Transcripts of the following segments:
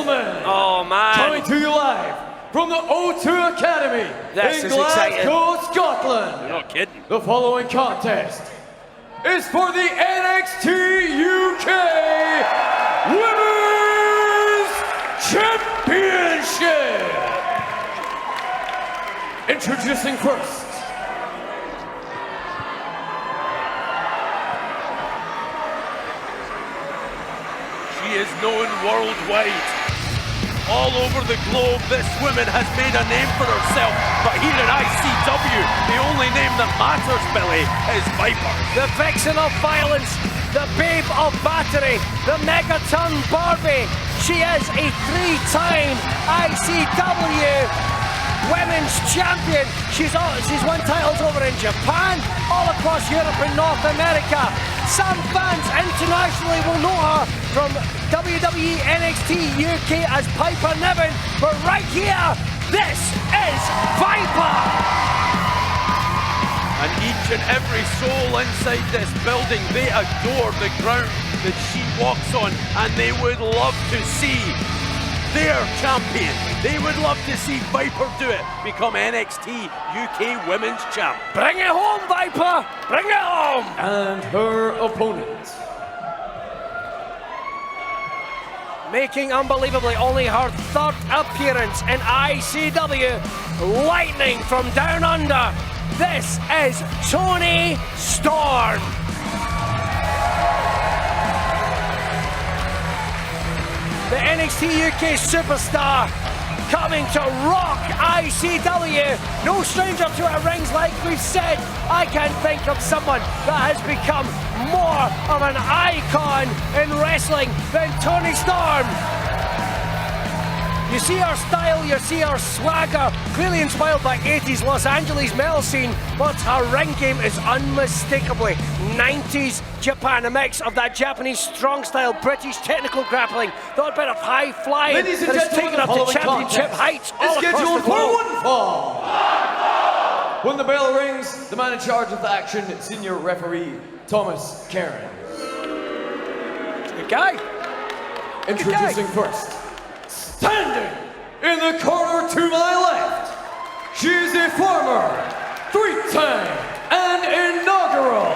gentlemen, Oh man, coming to you live from the O2 Academy This in is exciting. Glasgow, Scotland. you're not kidding. The following contest is for the NXT UK Women's Championship. Introducing first, She is known worldwide. All over the globe, this woman has made a name for herself. But here in ICW, the only name that matters, Billy, is Viper. The vixen of violence, the babe of battery, the megaton Barbie. She is a three-time ICW Women's Champion. She's won titles over in Japan, all across Europe and North America. Some fans internationally will know her from WWE NXT UK as Piper Niven, but right here, this is Viper! And each and every soul inside this building, they adore the ground that she walks on, and they would love to see their champion. They would love to see Viper do it, become NXT UK Women's Champ. Bring it home, Viper! Bring it home! and her opponent. Making unbelievably only her third appearance in ICW, lightning from down under. This is Toni Storm. The NXT UK superstar coming to rock ICW. No stranger to our rings, like we've said. I can't think of someone that has become more of an icon in wrestling than Toni Storm. You see her style, you see her swagger, clearly inspired by 80s Los Angeles metal scene, but her ring game is unmistakably 90s Japan, a mix of that Japanese strong style, British technical grappling, the odd bit of high flying Ladies and that has gentlemen, taken the up to following championship contest heights all is across scheduled the for globe. one fall. When the bell rings, the man in charge of the action, senior referee Thomas Karen. Good guy. Introducing first, standing in the corner to my left, she is a former three-time and inaugural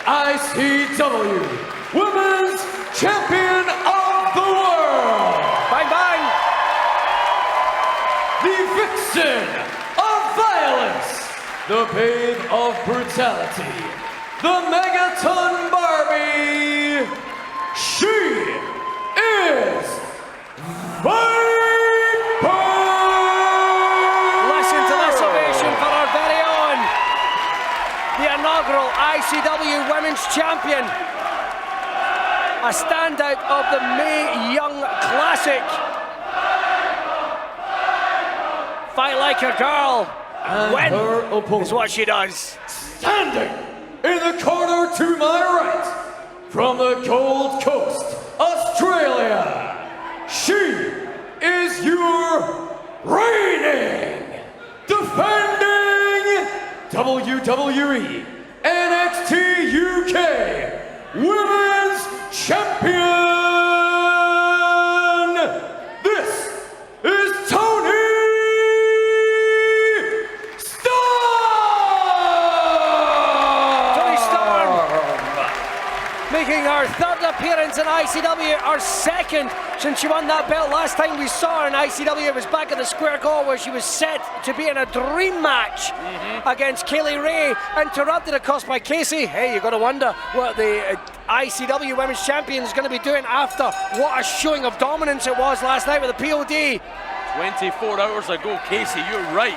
ICW Women's Champion of the World. Bang, bang. The vixen of violence, the babe of brutality, the megaton Barbie. She is Viper. Listen to this ovation for our very own, the inaugural ICW Women's Champion. A standout of the Mae Young Classic. Fight like a girl. And Win her opponent, is what she does. standing in the corner to my right, from the Gold Coast, Australia, she is your reigning, defending WWE NXT UK Women's Champion. This is Toni Storm. Toni Storm making her third appearance in ICW, her second since she won that belt. Last time we saw her in ICW was back at the Square Goal, where she was set to be in a dream match against Kaylee Ray, interrupted of course by Casey. Hey, you got to wonder what the ICW Women's Champion is going to be doing after what a showing of dominance it was last night with the POD. 24 hours ago, Casey, you're right.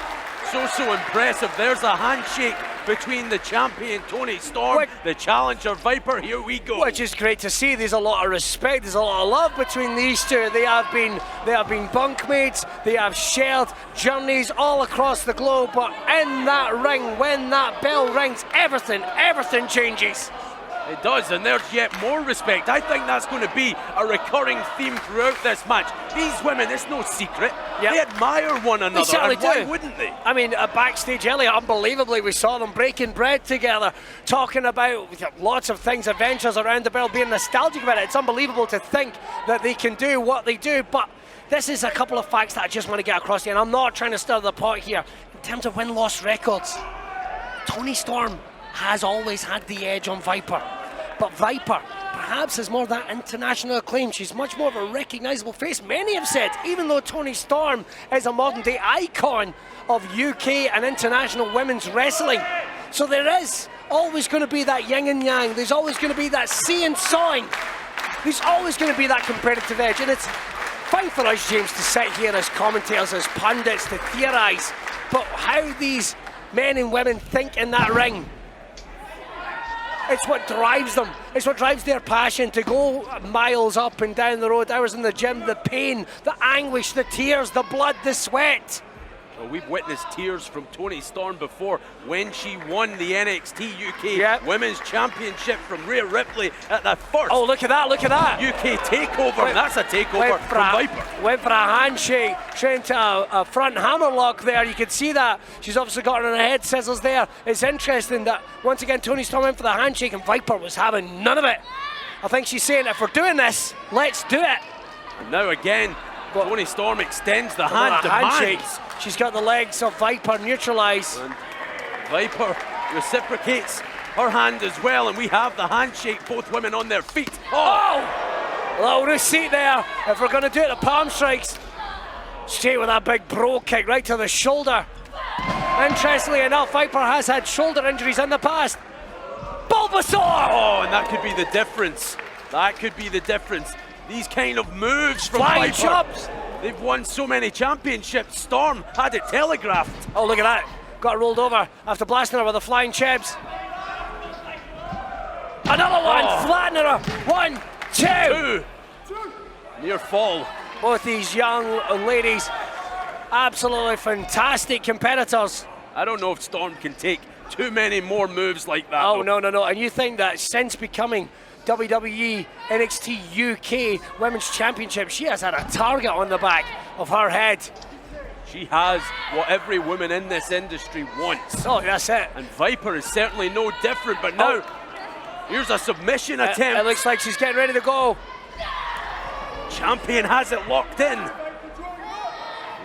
So impressive. There's a handshake between the champion Toni Storm, the challenger Viper. Here we go. Which is great to see. There's a lot of respect, there's a lot of love between these two. They have been bunkmates, they have shared journeys all across the globe, but in that ring, when that bell rings, everything changes. It does, and there's yet more respect. I think that's going to be a recurring theme throughout this match. These women, it's no secret, they admire one another, certainly and why do. wouldn't they? I mean, backstage earlier, unbelievably, we saw them breaking bread together, talking about lots of things, adventures around the world, being nostalgic about it. It's unbelievable to think that they can do what they do, but this is a couple of facts that I just want to get across here, and I'm not trying to stir the pot here. In terms of win-loss records, Toni Storm has always had the edge on Viper. But Viper perhaps has more of that international acclaim. She's much more of a recognisable face. Many have said, even though Toni Storm is a modern-day icon of UK and international women's wrestling. So there is always going to be that yin and yang. There's always going to be that see and sawing. There's always going to be that competitive edge. And it's fine for us, James, to sit here as commentators, as pundits, to theorise. But how these men and women think in that ring, it's what drives them. It's what drives their passion to go miles up and down the road, hours in the gym, the pain, the anguish, the tears, the blood, the sweat. Well, we've witnessed tears from Toni Storm before when she won the NXT UK Women's Championship from Rhea Ripley at the first. Oh, look at that, look at that. UK takeover, and that's a takeover from Viper. Went for a handshake, straight into a front hammerlock there. You can see that. She's obviously got her head scissors there. It's interesting that, once again, Toni Storm went for the handshake and Viper was having none of it. I think she's saying, if we're doing this, let's do it. And now again, Toni Storm extends the hand, demands. She's got the legs of Viper neutralised. And Viper reciprocates her hand as well, and we have the handshake, both women on their feet. Oh! Little receipt there. If we're going to do it, the palm strikes. Straight with that big bro kick right to the shoulder. Interestingly enough, Viper has had shoulder injuries in the past. Bulbasaur! Oh, and that could be the difference. That could be the difference. These kind of moves from Flying Viper. chops. They've won so many championships. Storm had it telegraphed. Oh, look at that. Got rolled over after blasting her with the flying chips. Another one, flattening her. 1, 2. Near fall. Both these young ladies, absolutely fantastic competitors. I don't know if Storm can take too many more moves like that. Oh, no. And you think that since becoming WWE NXT UK Women's Championship, she has had a target on the back of her head. She has what every woman in this industry wants. Oh, that's it. And Viper is certainly no different, but now, here's a submission attempt. It looks like she's getting ready to go. Champion has it locked in.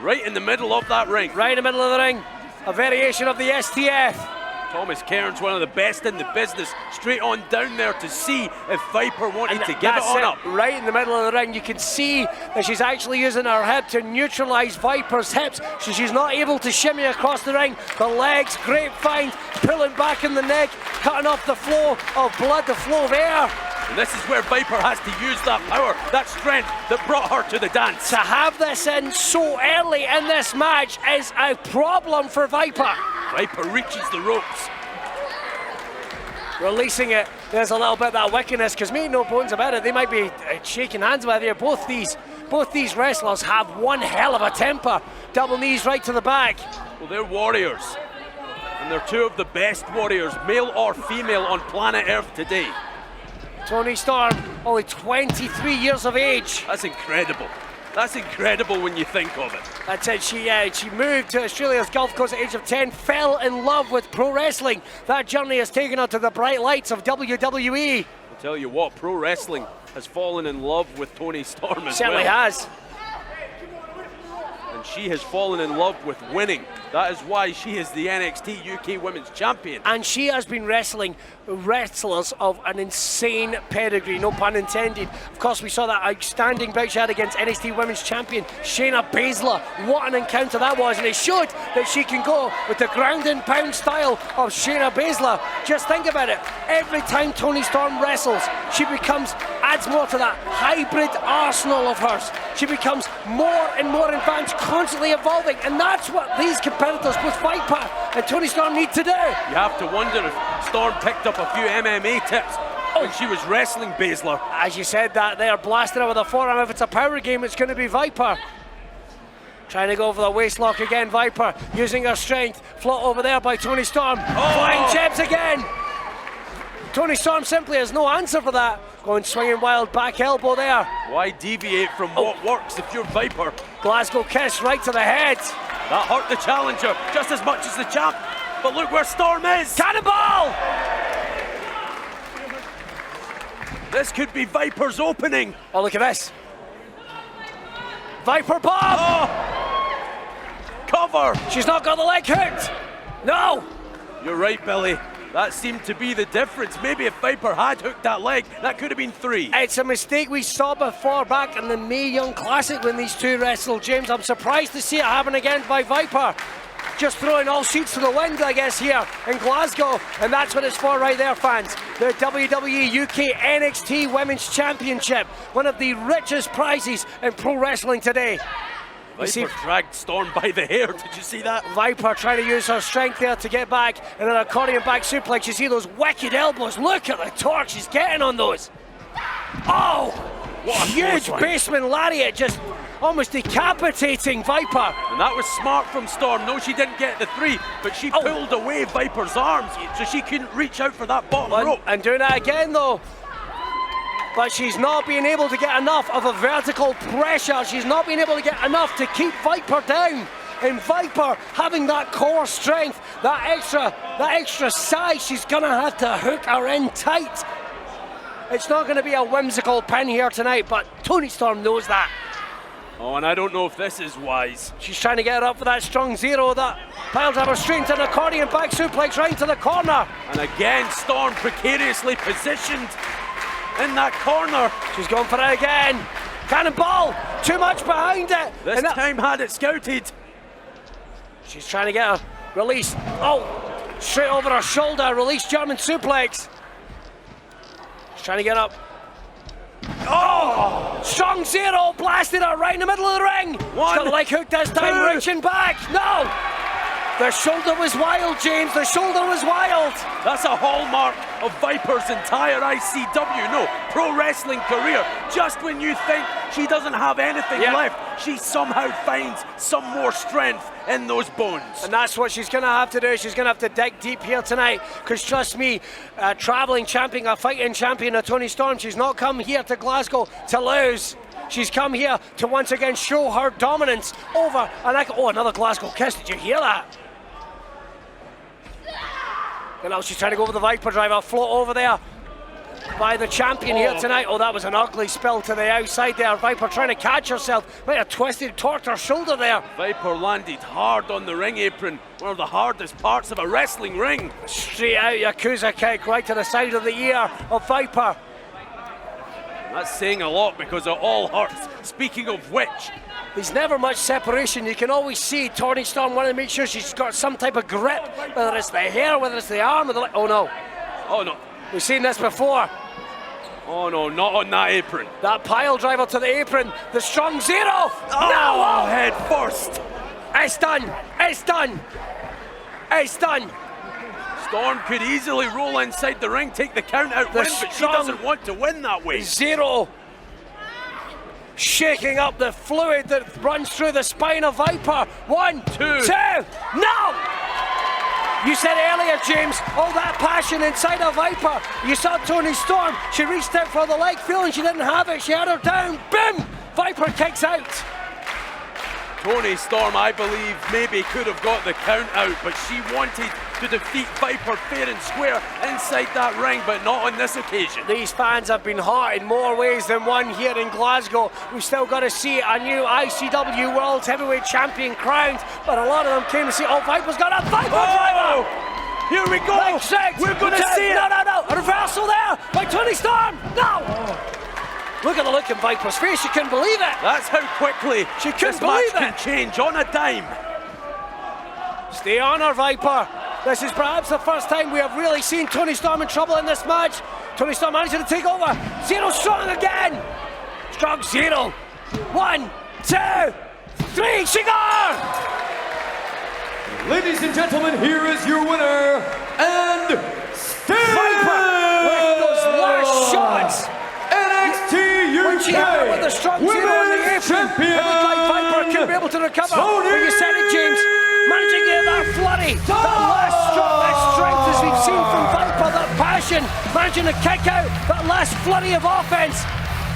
Right in the middle of that ring. Right in the middle of the ring. A variation of the STF. Thomas Cairns, one of the best in the business, straight on down there to see if Viper wanted to give it on up. Right in the middle of the ring, you can see that she's actually using her hip to neutralise Viper's hips, so she's not able to shimmy across the ring. The legs, great find, pulling back in the neck, cutting off the flow of blood, the flow of air. And this is where Viper has to use that power, that strength that brought her to the dance. To have this in so early in this match is a problem for Viper. Viper reaches the ropes. Releasing it, there's a little bit of that wickedness, because make no bones about it, they might be shaking hands with you. Both these wrestlers have one hell of a temper. Double knees right to the back. Well, they're warriors. And they're two of the best warriors, male or female, on planet Earth today. Toni Storm, only 23 years of age. That's incredible. That's incredible when you think of it. That's it. She moved to Australia's Gulf Coast at the age of 10, fell in love with pro wrestling. That journey has taken her to the bright lights of WWE. I'll tell you what, pro wrestling has fallen in love with Toni Storm as Certainly well. has. And she has fallen in love with winning. That is why she is the NXT UK Women's Champion. And she has been wrestling wrestlers of an insane pedigree, no pun intended. Of course, we saw that outstanding bout she had against NXT Women's Champion Shayna Baszler. What an encounter that was, and it showed that she can go with the ground and pound style of Shayna Baszler. Just think about it. Every time Toni Storm wrestles, she adds more to that hybrid arsenal of hers. She becomes more and more advanced, constantly evolving, and that's what these competitors, both Viper and Toni Storm, need to do. You have to wonder if Storm picked up a few MMA tips when she was wrestling Baszler. As you said that, they are blasting her with a forearm. If it's a power game, it's going to be Viper. Trying to go for the waist lock again, Viper, using her strength. Float over there by Toni Storm. Flying jabs again. Toni Storm simply has no answer for that. Going swinging wild back elbow there. Why deviate from what works if you're Viper? Glasgow kiss right to the head. That hurt the challenger just as much as the champ. But look where Storm is. Cannonball! This could be Viper's opening. Oh, look at this. Viper bomb! Oh! Cover! She's not got the leg hooked! No! You're right, Billy. That seemed to be the difference. Maybe if Viper had hooked that leg, that could have been 3. It's a mistake we saw before back in the Mae Young Classic when these two wrestled, James. I'm surprised to see it happen again by Viper. Just throwing all sheets to the wind, I guess, here in Glasgow. And that's what it's for right there, fans. The WWE UK NXT Women's Championship. One of the richest prizes in pro wrestling today. Viper dragged Storm by the hair. Did you see that? Viper trying to use her strength there to get back, and an accordion back suplex. You see those wicked elbows. Look at the torque she's getting on those. Oh, what a huge clothesline. basement lariat, just almost decapitating Viper. And that was smart from Storm. No, she didn't get the 3, but she pulled away Viper's arms, so she couldn't reach out for that bottom rope. And doing that again, though. But she's not being able to get enough of a vertical pressure. She's not being able to get enough to keep Viper down. And Viper having that core strength, that extra size, she's gonna have to hook her in tight. It's not gonna be a whimsical pin here tonight, but Toni Storm knows that. Oh, and I don't know if this is wise. She's trying to get her up for that strong zero. That pile driver straight into an accordion back suplex right into the corner. And again, Storm precariously positioned in that corner. She's going for it again. Cannonball, too much behind it. This time had it scouted. She's trying to get a release. Oh, straight over her shoulder, release German suplex. She's trying to get up. Oh, strong zero, blasted her right in the middle of the ring. She's got the leg hooked this time, reaching back. No, the shoulder was wild, James, the shoulder was wild. That's a hallmark of Viper's entire ICW, no, pro wrestling career. Just when you think she doesn't have anything left, she somehow finds some more strength in those bones. And that's what she's going to have to do. She's going to have to dig deep here tonight, because trust me, travelling champion, a fighting champion of Toni Storm, she's not come here to Glasgow to lose. She's come here to once again show her dominance over, another Glasgow kiss, did you hear that? And now she's trying to go over the Viper driver, float over there by the champion here tonight. Oh, that was an ugly spill to the outside there. Viper trying to catch herself. Might have torqued her shoulder there. Viper landed hard on the ring apron, one of the hardest parts of a wrestling ring. Straight out Yakuza kick right to the side of the ear of Viper. That's saying a lot because it all hurts. Speaking of which, there's never much separation. You can always see Toni Storm wanting to make sure she's got some type of grip, whether it's the hair, whether it's the arm, or the leg. Oh no. Oh no. We've seen this before. Oh no, not on that apron. That pile driver to the apron, the strong zero. Oh, no! Head first. It's done. It's done. It's done. Storm could easily roll inside the ring, take the count out win, but she doesn't want to win that way. Zero. Shaking up the fluid that runs through the spine of Viper. 1, 2. No! You said earlier, James, all that passion inside of Viper. You saw Toni Storm. She reached out for the leg, feeling she didn't have it. She had her down. Boom! Viper kicks out. Toni Storm, I believe, maybe could have got the count out, but she wanted to defeat Viper fair and square inside that ring, but not on this occasion. These fans have been hot in more ways than one here in Glasgow. We've still got to see a new ICW World Heavyweight Champion crowned, but a lot of them came to see, oh, Viper's got a Viper driver! Here we go! We're going to see it! No, a reversal there by Toni Storm! No! Look at the look in Viper's face, she couldn't believe it! That's how quickly she couldn't this match believe can change on a dime. Stay on her, Viper. This is perhaps the first time we have really seen Toni Storm in trouble in this match. Toni Storm managing to take over. Zero strong again. Strong zero. 1, 2, 3, Cigar! Ladies and gentlemen, here is your winner, and still Viper with those last shots. NXT UK when she hit her with the strong zero in the apron, it looked like Viper couldn't be able to recover. But you said it, James. Managing to get that flurry, that last stroke, that strength as we've seen from Viper, that passion, managing to kick out that last flurry of offense.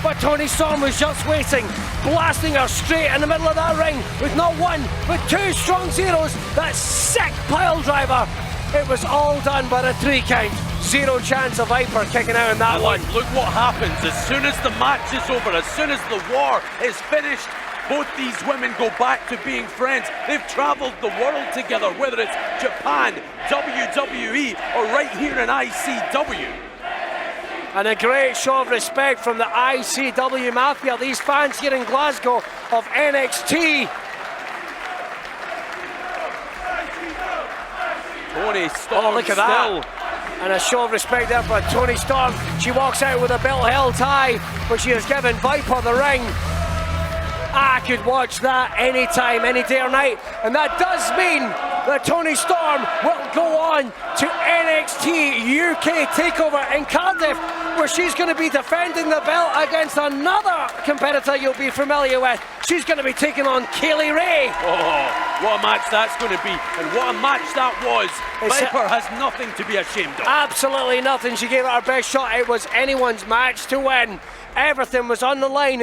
But Toni Storm was just waiting, blasting her straight in the middle of that ring with not one, but 2 strong zeros. That sick pile driver. It was all done by the 3 count. Zero chance of Viper kicking out in that one. Look what happens as soon as the match is over, as soon as the war is finished. Both these women go back to being friends. They've traveled the world together, whether it's Japan, WWE, or right here in ICW. And a great show of respect from the ICW Mafia. These fans here in Glasgow of NXT. Toni Storm Look at still. that. And a show of respect there for Toni Storm. She walks out with a belt held high, but she has given Viper the ring. I could watch that anytime, any day or night. And that does mean that Toni Storm will go on to NXT UK TakeOver in Cardiff, where she's going to be defending the belt against another competitor you'll be familiar with. She's going to be taking on Kaylee Ray. Oh, what a match that's going to be, and what a match that was. Viper has nothing to be ashamed of. Absolutely nothing. She gave it her best shot. It was anyone's match to win. Everything was on the line.